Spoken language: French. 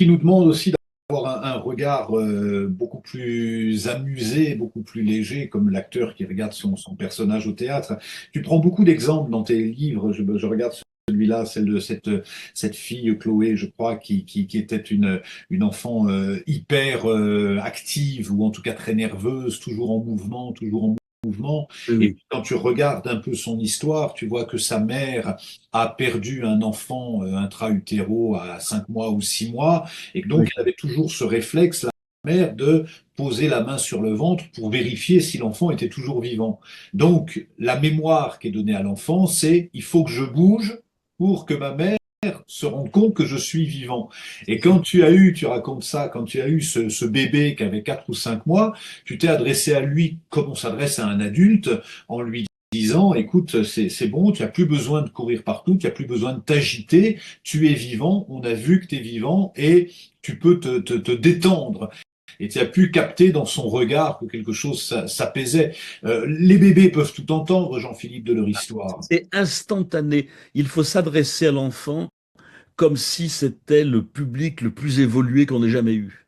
qui nous demande aussi d'avoir un regard beaucoup plus amusé, beaucoup plus léger, comme l'acteur qui regarde son personnage au théâtre. Tu prends beaucoup d'exemples dans tes livres. Je regarde celui-là, celle de cette fille, Chloé, je crois, qui était une enfant hyper active, ou en tout cas très nerveuse, toujours en mouvement, toujours en mouvement. Oui, Et oui, puis, quand tu regardes un peu son histoire, tu vois que sa mère a perdu un enfant intra-utéro à 5 mois ou 6 mois, et que donc oui. elle avait toujours ce réflexe, la mère, de poser la main sur le ventre pour vérifier si l'enfant était toujours vivant. Donc, la mémoire qui est donnée à l'enfant, c'est il faut que je bouge pour que ma mère se rende compte que je suis vivant. Et quand tu racontes ça, quand tu as eu ce bébé qui avait 4 ou 5 mois, tu t'es adressé à lui comme on s'adresse à un adulte, en lui disant, écoute, c'est bon, tu n'as plus besoin de courir partout, tu n'as plus besoin de t'agiter, tu es vivant, on a vu que tu es vivant et tu peux te détendre. Et tu as pu capter dans son regard que quelque chose s'apaisait. Les bébés peuvent tout entendre, Jean-Philippe, de leur histoire. C'est instantané. Il faut s'adresser à l'enfant comme si c'était le public le plus évolué qu'on ait jamais eu.